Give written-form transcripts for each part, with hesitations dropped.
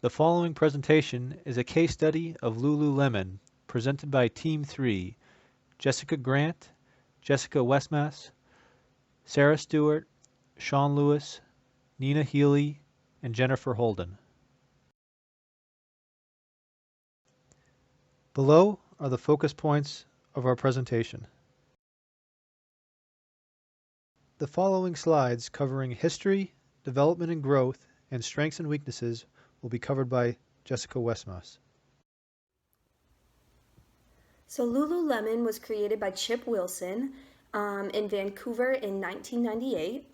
The following presentation is a case study of LuluLemon, presented by Team 3, Jessica Grant, Jessica Westmass, Sarah Stewart, Sean Lewis, Nina Healy, and Jennifer Holden. Below are the focus points of our presentation. The following slides covering history, development and growth, and strengths and weaknesses will be covered by Jessica Westmass. So LuluLemon was created by Chip Wilson in Vancouver in 1998.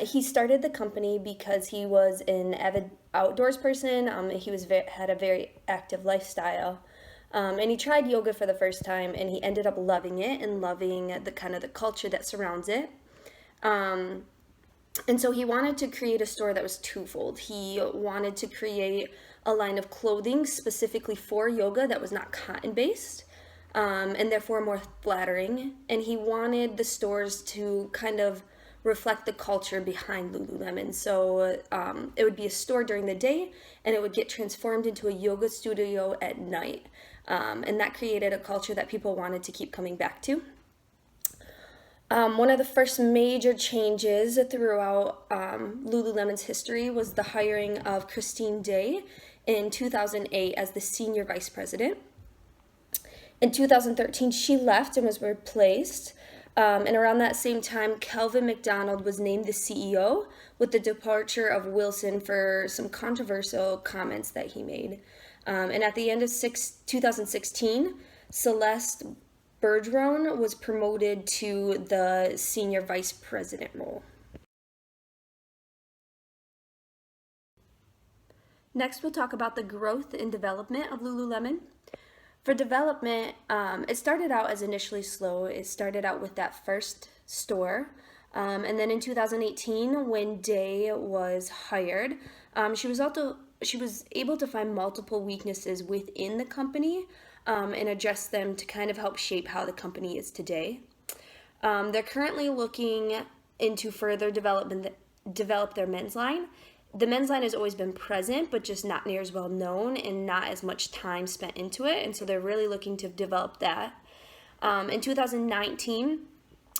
He started the company because he was an avid outdoors person. He had a very active lifestyle. And he tried yoga for the first time, and he ended up loving it and loving the culture that surrounds it. And so he wanted to create a store that was twofold. He wanted to create a line of clothing specifically for yoga that was not cotton-based, and therefore more flattering. And he wanted the stores to kind of reflect the culture behind LuluLemon. So it would be a store during the day, and it would get transformed into a yoga studio at night. And that created a culture that people wanted to keep coming back to. One of the first major changes throughout LuluLemon's history was the hiring of Christine Day in 2008 as the senior vice president. In 2013, she left and was replaced. And around that same time, Kelvin McDonald was named the CEO with the departure of Wilson for some controversial comments that he made. And at the end of 2016, Celeste Bergeron was promoted to the senior vice president role. Next, we'll talk about the growth and development of LuluLemon. For development, it started out as initially slow. It started out with that first store. And then in 2018, when Day was hired, she was able to find multiple weaknesses within the company and address them to kind of help shape how the company is today. They're currently looking into further develop their men's line. The men's line has always been present, but just not near as well known and not as much time spent into it. And so they're really looking to develop that. In 2019,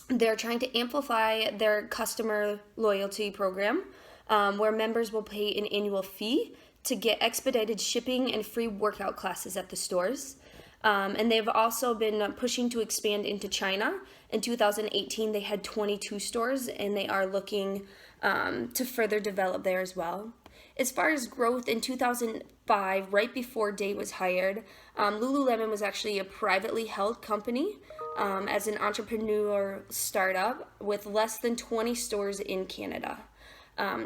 they're trying to amplify their customer loyalty program, where members will pay an annual fee to get expedited shipping and free workout classes at the stores. And they've also been pushing to expand into China. In 2018, they had 22 stores, and they are looking to further develop there as well. As far as growth, in 2005, right before Day was hired, LuluLemon was actually a privately held company as an entrepreneur startup with less than 20 stores in Canada.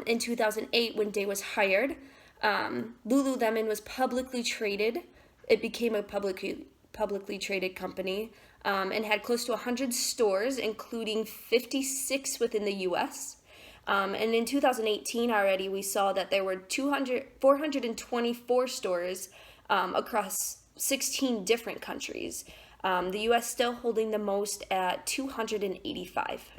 In 2008, when Day was hired, LuluLemon was publicly traded. It became a publicly traded company and had close to 100 stores, including 56 within the U.S. And in 2018 already, we saw that there were 424 stores across 16 different countries. The U.S. still holding the most at 285.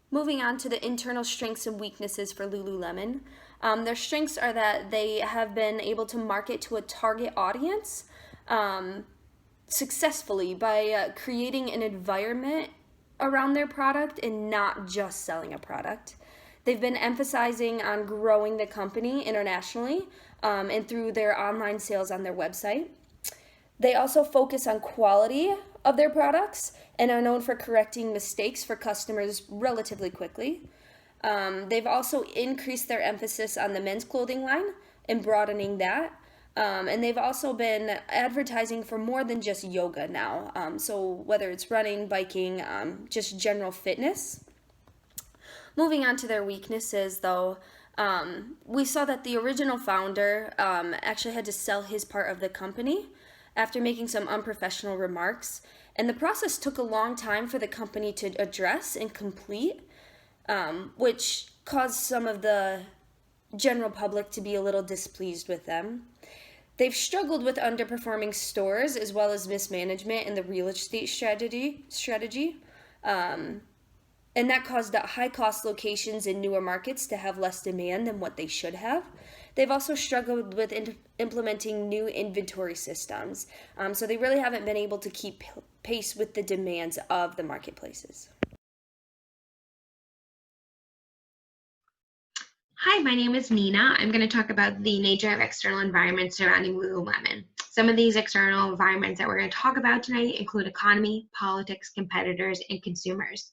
Moving on to the internal strengths and weaknesses for LuluLemon. Their strengths are that they have been able to market to a target audience successfully by creating an environment around their product and not just selling a product. They've been emphasizing on growing the company internationally and through their online sales on their website. They also focus on quality of their products and are known for correcting mistakes for customers relatively quickly. They've also increased their emphasis on the men's clothing line and broadening that. And they've also been advertising for more than just yoga now. So whether it's running, biking, just general fitness. Moving on to their weaknesses, though, we saw that the original founder actually had to sell his part of the company after making some unprofessional remarks. And the process took a long time for the company to address and complete, which caused some of the general public to be a little displeased with them. They've struggled with underperforming stores as well as mismanagement in the real estate strategy. And that caused high cost locations in newer markets to have less demand than what they should have. They've also struggled with implementing new inventory systems. So they really haven't been able to keep pace with the demands of the marketplaces. Hi, my name is Nina. I'm going to talk about the nature of external environments surrounding LuluLemon. Some of these external environments that we're going to talk about tonight include economy, politics, competitors, and consumers.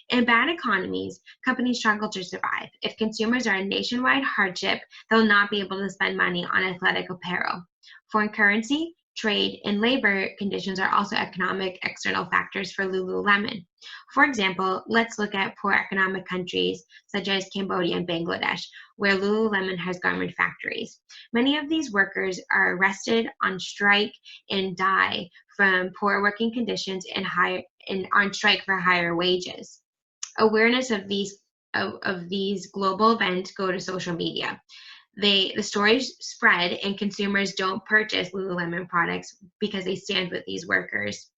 In bad economies, companies struggle to survive. If consumers are in nationwide hardship, they'll not be able to spend money on athletic apparel. Foreign currency, trade, and labor conditions are also economic external factors for LuluLemon. For example, let's look at poor economic countries such as Cambodia and Bangladesh, where LuluLemon has garment factories. Many of these workers are arrested, on strike, and die from poor working conditions and on strike for higher wages. Awareness of these global events go to social media. The stories spread and consumers don't purchase LuluLemon products because they stand with these workers.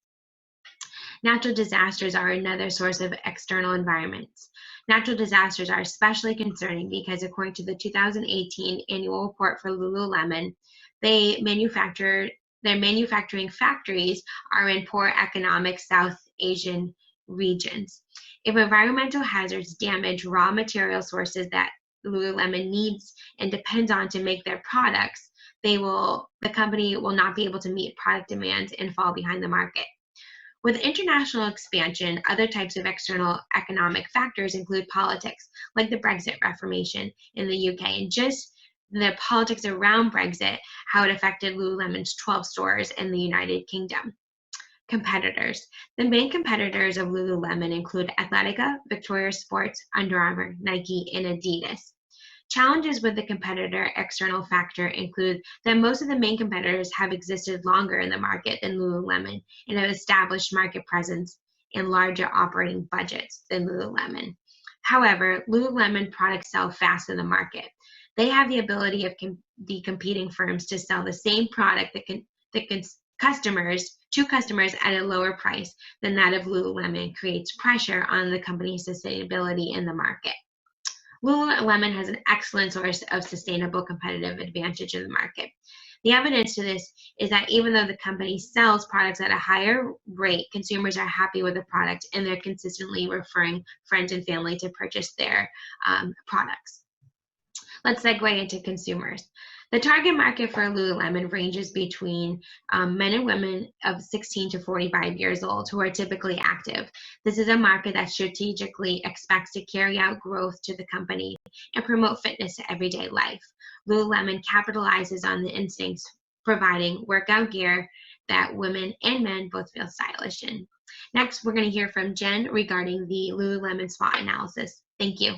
Natural disasters are another source of external environments. Natural disasters are especially concerning because according to the 2018 annual report for LuluLemon, their manufacturing factories are in poor economic South Asian regions. If environmental hazards damage raw material sources that LuluLemon needs and depends on to make their products, the company will not be able to meet product demands and fall behind the market. With international expansion, other types of external economic factors include politics, like the Brexit referendum in the UK, and just the politics around Brexit, how it affected LuluLemon's 12 stores in the United Kingdom. Competitors. The main competitors of LuluLemon include Athletica, Victoria's Sports, Under Armour, Nike, and Adidas. Challenges with the competitor external factor include that most of the main competitors have existed longer in the market than LuluLemon and have established market presence and larger operating budgets than LuluLemon. However, LuluLemon products sell fast in the market. They have the ability of the competing firms to sell the same product to customers at a lower price than that of LuluLemon, creates pressure on the company's sustainability in the market. LuluLemon has an excellent source of sustainable competitive advantage in the market. The evidence to this is that even though the company sells products at a higher rate, consumers are happy with the product and they're consistently referring friends and family to purchase their products. Let's segue into consumers. The target market for LuluLemon ranges between men and women of 16 to 45 years old who are typically active. This is a market that strategically expects to carry out growth to the company and promote fitness to everyday life. LuluLemon capitalizes on the instincts, providing workout gear that women and men both feel stylish in. Next, we're going to hear from Jen regarding the LuluLemon SWOT analysis. Thank you.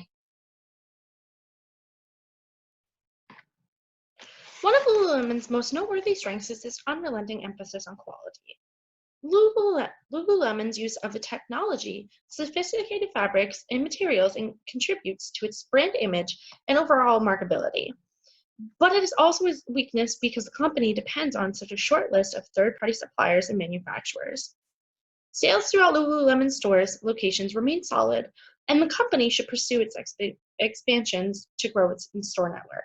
One of LuluLemon's most noteworthy strengths is its unrelenting emphasis on quality. LuluLemon's use of the technology, sophisticated fabrics, and materials contributes to its brand image and overall marketability. But it is also a weakness because the company depends on such a short list of third-party suppliers and manufacturers. Sales throughout LuluLemon stores locations remain solid, and the company should pursue its expansions to grow its store network.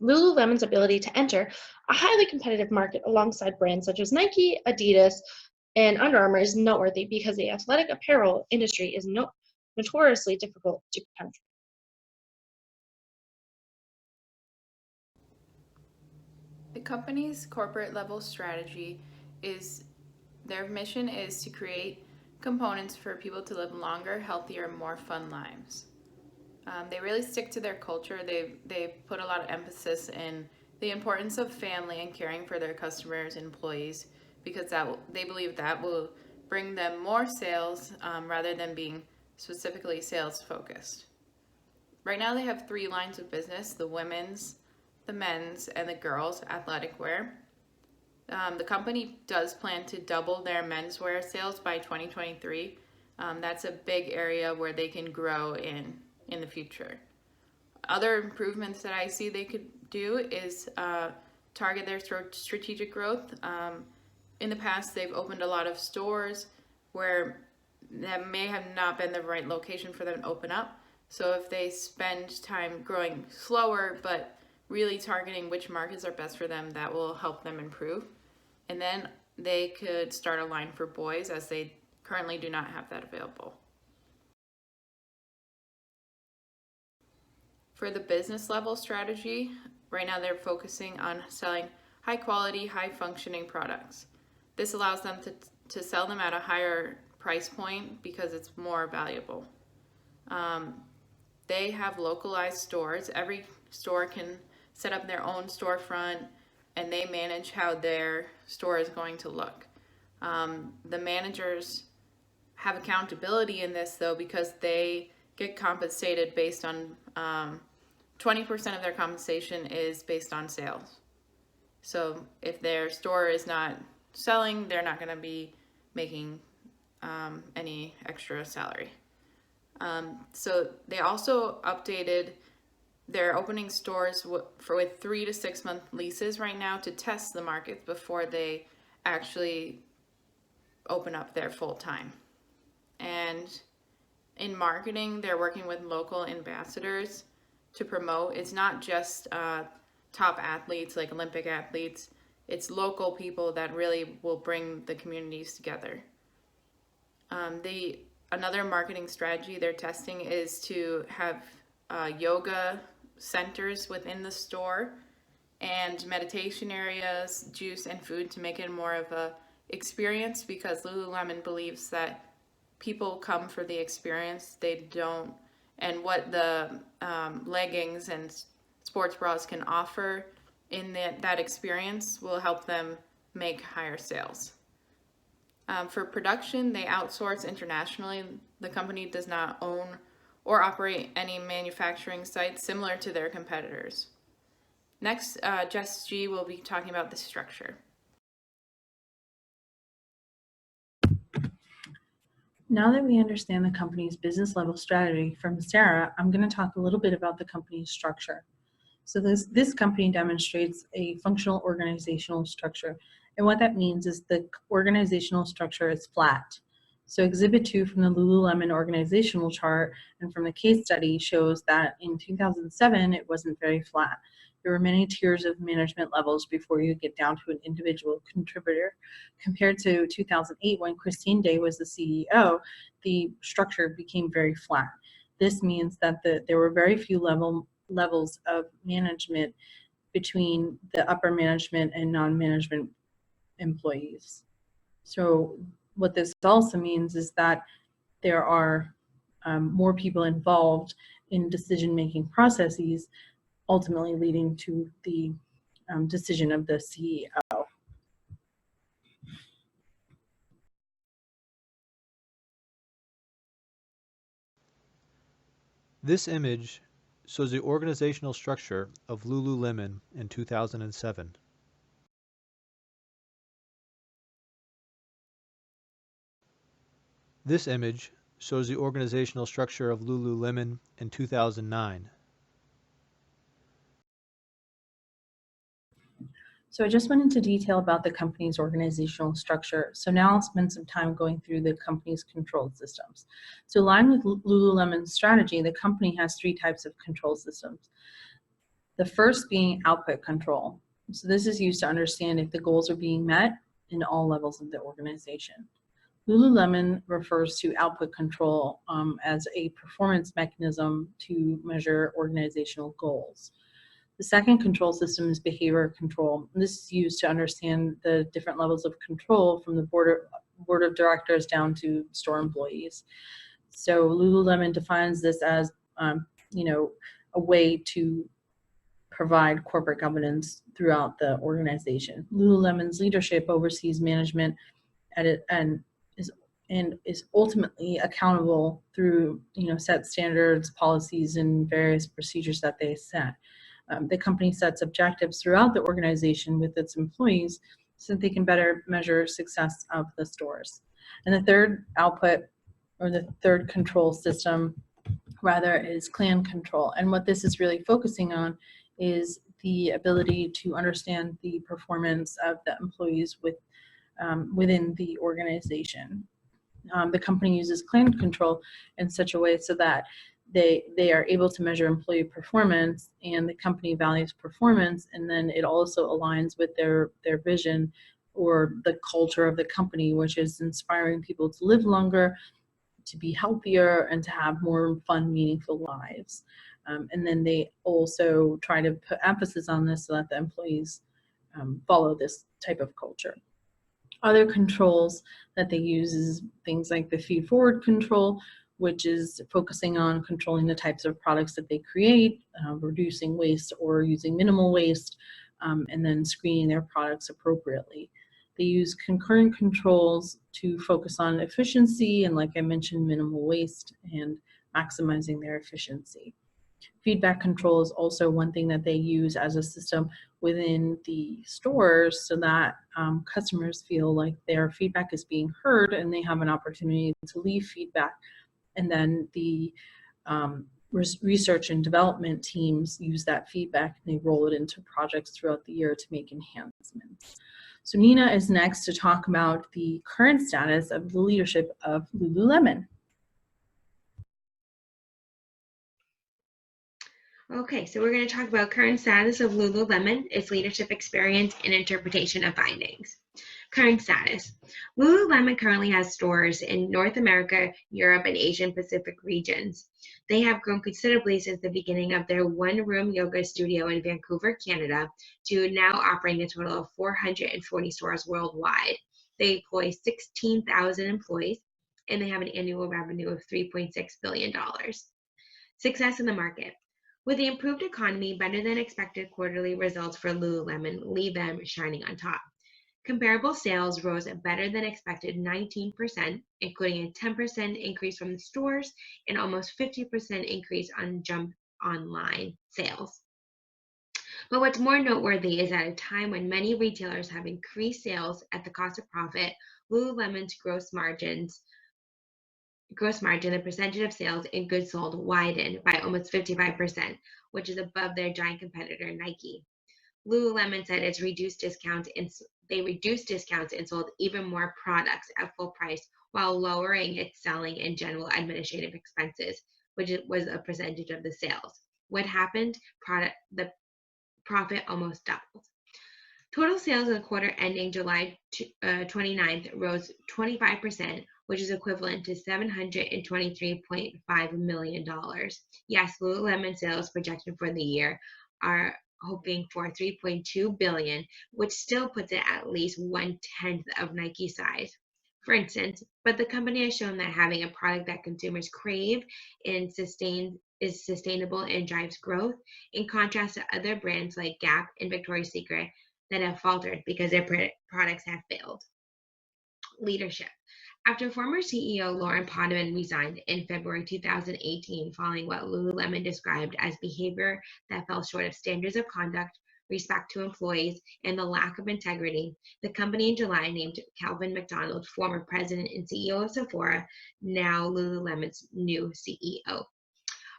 LuluLemon's ability to enter a highly competitive market alongside brands such as Nike, Adidas, and Under Armour is noteworthy because the athletic apparel industry is notoriously difficult to penetrate. The company's corporate level strategy is their mission is to create components for people to live longer, healthier, more fun lives. They really stick to their culture. They put a lot of emphasis in the importance of family and caring for their customers and employees because they believe that will bring them more sales rather than being specifically sales focused. Right now they have 3 lines of business: the women's, the men's, and the girls' athletic wear. The company does plan to double their menswear sales by 2023. That's a big area where they can grow in the future. Other improvements that I see they could do is target their strategic growth. In the past, they've opened a lot of stores where that may have not been the right location for them to open up. So if they spend time growing slower, but really targeting which markets are best for them, that will help them improve. And then they could start a line for boys, as they currently do not have that available. For the business level strategy, right now they're focusing on selling high quality, high functioning products. This allows them to sell them at a higher price point because it's more valuable. They have localized stores. Every store can set up their own storefront, and they manage how their store is going to look. The managers have accountability in this, though, because they get compensated based on 20% of their compensation is based on sales. So if their store is not selling, they're not going to be making any extra salary. So they also updated their opening stores with 3 to 6 month leases right now to test the market before they actually open up their full time. And in marketing, they're working with local ambassadors to promote. It's not just top athletes like Olympic athletes. It's local people that really will bring the communities together. Another marketing strategy they're testing is to have yoga centers within the store and meditation areas, juice and food to make it more of a experience, because LuluLemon believes that people come for the experience. They don't, and what the leggings and sports bras can offer in that experience will help them make higher sales. For production, they outsource internationally. The company does not own or operate any manufacturing sites, similar to their competitors. Next, Jess G will be talking about the structure. Now that we understand the company's business level strategy from Sarah, I'm going to talk a little bit about the company's structure. So this company demonstrates a functional organizational structure. And what that means is the organizational structure is flat. So Exhibit 2 from the LuluLemon organizational chart and from the case study shows that in 2007, it wasn't very flat. There were many tiers of management levels before you get down to an individual contributor. Compared to 2008, when Christine Day was the CEO, the structure became very flat. This means that there were very few levels of management between the upper management and non-management employees. So what this also means is that there are more people involved in decision-making processes, ultimately leading to the decision of the CEO. This image shows the organizational structure of LuluLemon in 2007. This image shows the organizational structure of LuluLemon in 2009. So I just went into detail about the company's organizational structure. So now I'll spend some time going through the company's control systems. So aligned with LuluLemon's strategy, the company has 3 types of control systems. The first being output control. So this is used to understand if the goals are being met in all levels of the organization. LuluLemon refers to output control as a performance mechanism to measure organizational goals. The second control system is behavior control. This is used to understand the different levels of control from the board of directors down to store employees. So LuluLemon defines this as a way to provide corporate governance throughout the organization. LuluLemon's leadership oversees management and is ultimately accountable through set standards, policies, and various procedures that they set. The company sets objectives throughout the organization with its employees so that they can better measure success of the stores. And the third output, or the third control system rather, is clan control. And what this is really focusing on is the ability to understand the performance of the employees within the organization. The company uses climate control in such a way so that they are able to measure employee performance, and the company values performance, and then it also aligns with their vision or the culture of the company, which is inspiring people to live longer, to be healthier, and to have more fun, meaningful lives. And then they also try to put emphasis on this so that the employees follow this type of culture. Other controls that they use is things like the feed forward control, which is focusing on controlling the types of products that they create, reducing waste or using minimal waste, and then screening their products appropriately. They use concurrent controls to focus on efficiency and, like I mentioned, minimal waste and maximizing their efficiency. Feedback control is also one thing that they use as a system within the stores so that customers feel like their feedback is being heard and they have an opportunity to leave feedback. And then the research and development teams use that feedback and they roll it into projects throughout the year to make enhancements. So Nina is next to talk about the current status of the leadership of LuluLemon. Okay, so we're going to talk about current status of LuluLemon, its leadership experience, and interpretation of findings. Current status. LuluLemon currently has stores in North America, Europe, and Asian Pacific regions. They have grown considerably since the beginning of their one-room yoga studio in Vancouver, Canada, to now operating a total of 440 stores worldwide. They employ 16,000 employees, and they have an annual revenue of $3.6 billion. Success in the market. With the improved economy, better than expected quarterly results for LuluLemon leave them shining on top. Comparable sales rose better than expected 19%, including a 10% increase from the stores and almost 50% increase on jump online sales. But what's more noteworthy is at a time when many retailers have increased sales at the cost of profit, LuluLemon's gross margin, the percentage of sales in goods sold widened by almost 55%, which is above their giant competitor Nike. LuluLemon said they reduced discounts and sold even more products at full price while lowering its selling and general administrative expenses, which was a percentage of the sales. What happened? The profit almost doubled. Total sales in the quarter ending July 29th rose 25%, which is equivalent to $723.5 million. Yes, LuluLemon sales projected for the year are hoping for $3.2 billion, which still puts it at least 1/10 of Nike size, for instance. But the company has shown that having a product that consumers crave and is sustainable and drives growth, in contrast to other brands like Gap and Victoria's Secret that have faltered because their products have failed. Leadership. After former CEO Lauren Potvin resigned in February 2018 following what LuluLemon described as behavior that fell short of standards of conduct, respect to employees, and the lack of integrity, the company in July named Calvin McDonald, former president and CEO of Sephora, now LuluLemon's new CEO.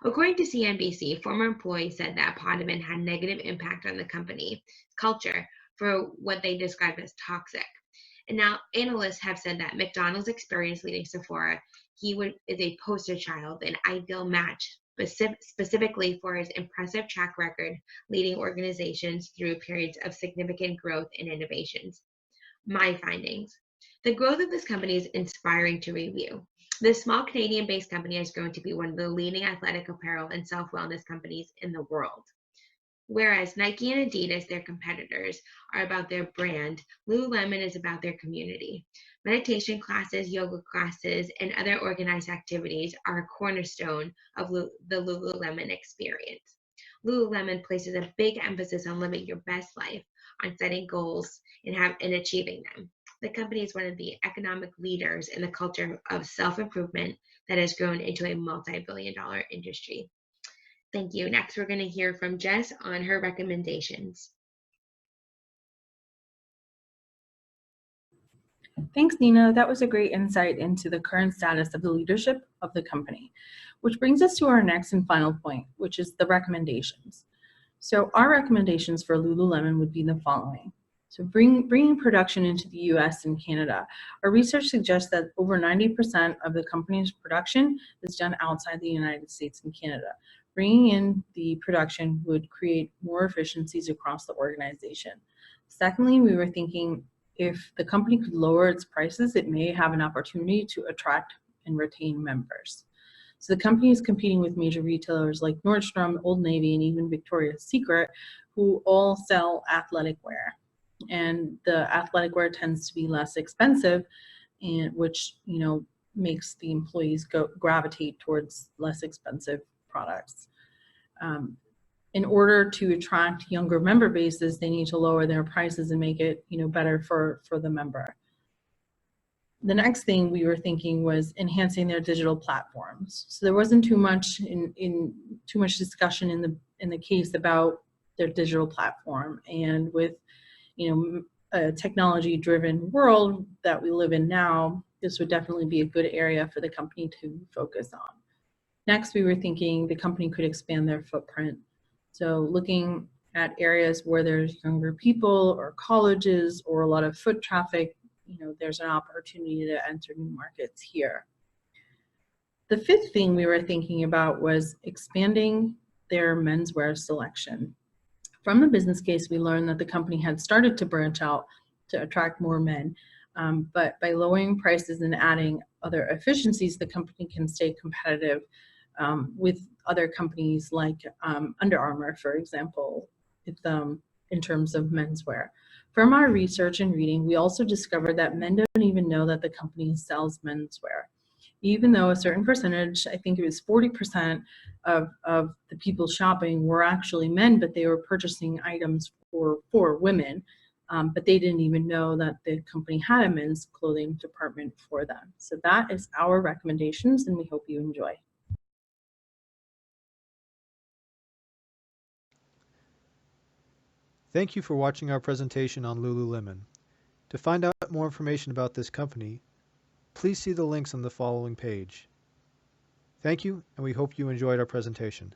According to CNBC, former employees said that Potvin had negative impact on the company culture for what they described as toxic. And now analysts have said that McDonald's experience leading Sephora, is a poster child, an ideal match, specifically for his impressive track record leading organizations through periods of significant growth and innovations. My findings. The growth of this company is inspiring to review. This small Canadian-based company has grown to be one of the leading athletic apparel and self-wellness companies in the world. Whereas Nike and Adidas, their competitors, are about their brand, LuluLemon is about their community. Meditation classes, yoga classes, and other organized activities are a cornerstone of the LuluLemon experience. LuluLemon places a big emphasis on living your best life, on setting goals and achieving them. The company is one of the economic leaders in the culture of self-improvement that has grown into a multi-billion-dollar industry. Thank you. Next, we're going to hear from Jess on her recommendations. Thanks, Nina. That was a great insight into the current status of the leadership of the company, which brings us to our next and final point, which is the recommendations. So our recommendations for LuluLemon would be the following. So bringing production into the US and Canada. Our research suggests that over 90% of the company's production is done outside the United States and Canada. Bringing in the production would create more efficiencies across the organization. Secondly, we were thinking if the company could lower its prices, it may have an opportunity to attract and retain members. So the company is competing with major retailers like Nordstrom, Old Navy, and even Victoria's Secret, who all sell athletic wear. And the athletic wear tends to be less expensive, and which makes the employees gravitate towards less expensive products. In order to attract younger member bases, they need to lower their prices and make it better for the member. The next thing we were thinking was enhancing their digital platforms. So there wasn't too much discussion in the case about their digital platform, and with a technology-driven world that we live in now, this would definitely be a good area for the company to focus on. Next, we were thinking the company could expand their footprint. So looking at areas where there's younger people or colleges or a lot of foot traffic, there's an opportunity to enter new markets here. The fifth thing we were thinking about was expanding their menswear selection. From the business case, we learned that the company had started to branch out to attract more men, but by lowering prices and adding other efficiencies, the company can stay competitive with other companies like Under Armour, for example, in terms of menswear. From our research and reading, we also discovered that men don't even know that the company sells menswear. Even though a certain percentage, I think it was 40% of the people shopping were actually men, but they were purchasing items for women, but they didn't even know that the company had a men's clothing department for them. So that is our recommendations, and we hope you enjoy. Thank you for watching our presentation on LuluLemon. To find out more information about this company, please see the links on the following page. Thank you, and we hope you enjoyed our presentation.